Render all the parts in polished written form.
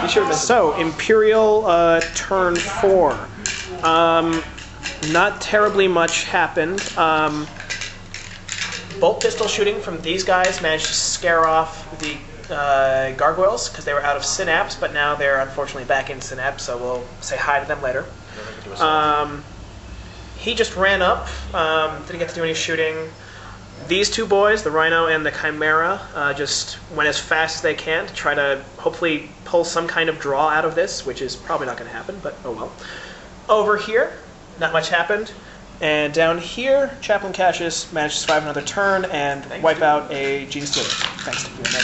So, Imperial turn 4. Not terribly much happened. Bolt pistol shooting from these guys managed to scare off the gargoyles because they were out of synapse, but now they're unfortunately back in synapse, so we'll say hi to them later. He just ran up, didn't get to do any shooting. These two boys, the Rhino and the Chimera, just went as fast as they can to try to hopefully pull some kind of draw out of this, which is probably not going to happen, but oh well. Over here, not much happened. And down here, Chaplain Cassius managed to survive another turn and wipe out a Gene Stealer. Thanks to you on that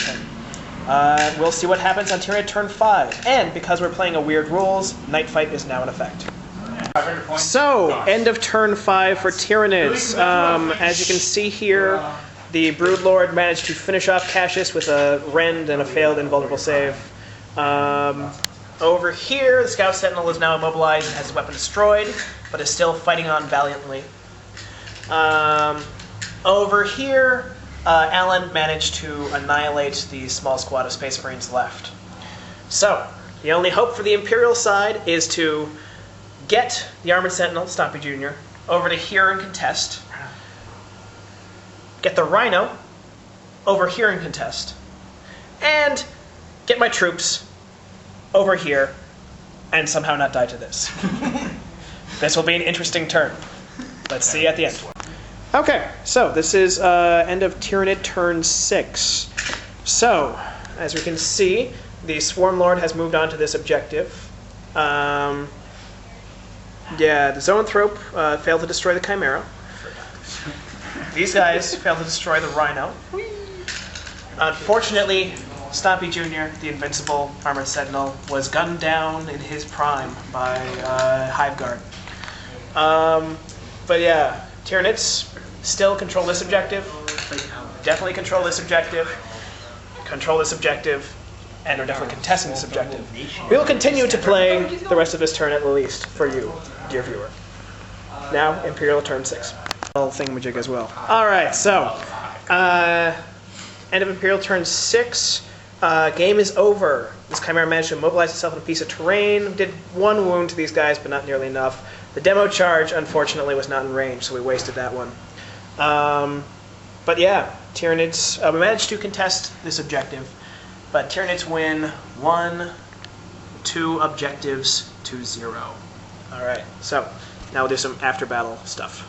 turn. We'll see what happens on Tyranid turn 5. And because we're playing a weird rules, Night Fight is now in effect. So, end of turn 5 for Tyranids. As you can see here, the Broodlord managed to finish off Cassius with a rend and a failed invulnerable save. Over here, the Scout Sentinel is now immobilized and has his weapon destroyed, but is still fighting on valiantly. Over here, Alan managed to annihilate the small squad of Space Marines left. So, the only hope for the Imperial side is to get the Armored Sentinel, Stompy Jr., over to here and contest. Get the Rhino over here and contest. And get my troops over here and somehow not die to this. This will be an interesting turn. Let's see at the end. Okay, so this is end of Tyranid turn 6. So, as we can see, the Swarm Lord has moved on to this objective. Yeah, the Zoanthrope failed to destroy the Chimera. These guys failed to destroy the Rhino. Unfortunately, Stompy Jr., the invincible Armored Sentinel, was gunned down in his prime by Hive Guard. But yeah, Tyranids still control this objective. Definitely control this objective. Control this objective. And are definitely contesting this objective. We will continue to play the rest of this turn at least, for you, dear viewer. Now, Imperial turn 6. Thingamajig as well. Alright, so, end of Imperial turn 6. Game is over. This Chimera managed to immobilize itself in a piece of terrain. Did one wound to these guys, but not nearly enough. The demo charge, unfortunately, was not in range, so we wasted that one. But yeah, Tyranids, we managed to contest this objective, but Tyranids win 1, 2 objectives to 0. Alright, so now we'll do some after-battle stuff.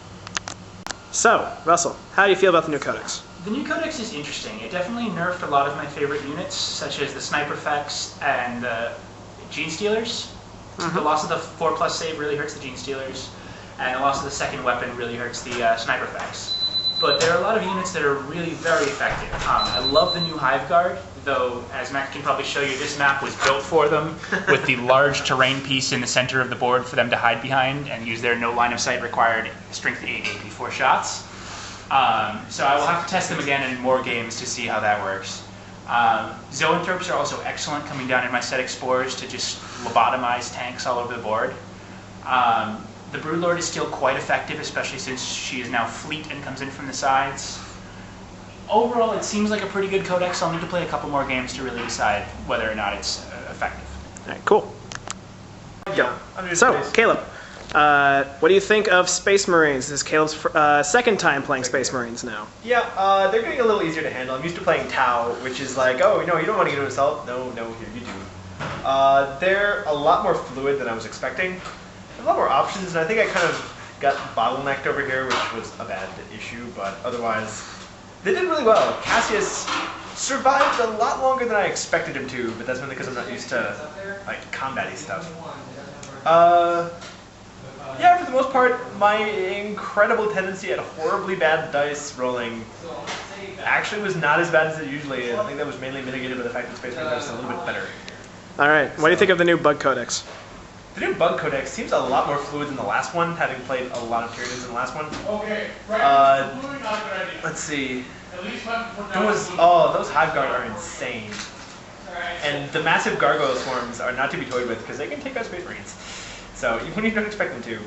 So, Russell, how do you feel about the new Codex? The new Codex is interesting. It definitely nerfed a lot of my favorite units, such as the Sniper Effects and the Gene Stealers. The loss of the 4+ save really hurts the Gene Stealers, and the loss of the second weapon really hurts the Sniper Effects. But there are a lot of units that are really very effective. I love the new Hive Guard, though, as Max can probably show you, this map was built for them, with the large terrain piece in the center of the board for them to hide behind and use their no line of sight required strength 8 AP4 shots. So I will have to test them again in more games to see how that works. Zoanthropes are also excellent, coming down in my static spores to just lobotomize tanks all over the board. The Broodlord is still quite effective, especially since she is now fleet and comes in from the sides. Overall, it seems like a pretty good codex. I'll need to play a couple more games to really decide whether or not it's effective. All right, cool. Yeah. So, Caleb, what do you think of Space Marines? This is Caleb's second time playing Space Marines now. Yeah, they're getting a little easier to handle. I'm used to playing Tau, which is like, oh, no, you don't want to get into assault. No, here you do. They're a lot more fluid than I was expecting. A lot more options, and I think I kind of got bottlenecked over here, which was a bad issue, but otherwise, they did really well. Cassius survived a lot longer than I expected him to, but that's mainly because I'm not used to, like, combat-y stuff. Yeah, for the most part, my incredible tendency at horribly bad dice rolling actually was not as bad as it usually is. I think that was mainly mitigated by the fact that Space Marines are just a little bit better. Alright, what do you think of the new Bug Codex? The new Bug Codex seems a lot more fluid than the last one, having played a lot of Tyranids in the last one. Okay, let's see. Those Hive Guard are insane. And the massive Gargoyle Swarms are not to be toyed with, because they can take out Space Marines. So, even when you don't expect them to.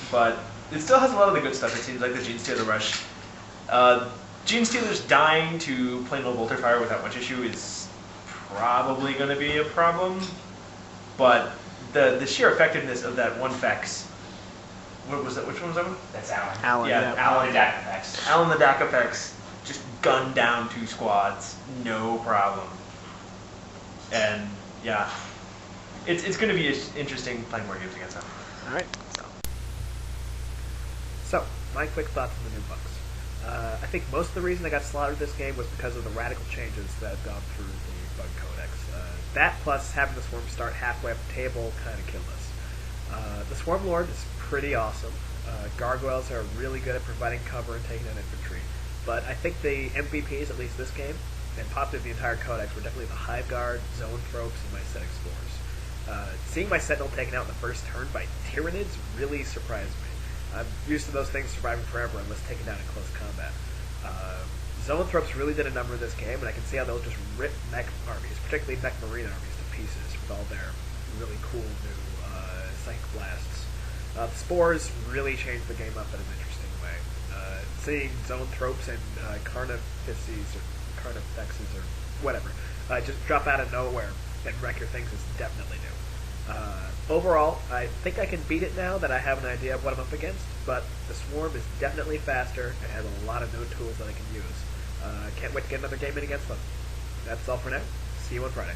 But it still has a lot of the good stuff, it seems, like the Gene Stealer Rush. Gene Stealers dying to plain old Bolter Fire without much issue is probably going to be a problem. but the sheer effectiveness of that one Fex. What was that? Which one was that one? That's Alan. Alan, Yeah, yeah. Alan. The DAC effects. Alan the DAC effects just gunned down 2 squads, no problem. And yeah, it's going to be interesting playing more games against him. All right. So, my quick thoughts on the new bugs. I think most of the reason I got slaughtered this game was because of the radical changes that have gone through the bug codex. That plus having the Swarm start halfway up the table kind of killed us. The Swarm Lord is pretty awesome. Gargoyles are really good at providing cover and taking out infantry. But I think the MVPs, at least this game, and possibly the entire codex, were definitely the Hive Guard, Zone Tropes, and my Set Explorers. Seeing my Sentinel taken out in the first turn by Tyranids really surprised me. I'm used to those things surviving forever unless taken down in close combat. Zone Tropes really did a number in this game, and I can see how they'll just rip mech armies, particularly mech marine armies, to pieces with all their really cool new Psych Blasts. The Spores really changed the game up in an interesting way. Seeing Zone Tropes and Carnifices or Carnifexes or whatever just drop out of nowhere and wreck your things is definitely new. Overall, I think I can beat it now that I have an idea of what I'm up against, but the Swarm is definitely faster and has a lot of new tools that I can use. Can't wait to get another game in against them. That's all for now. See you on Friday.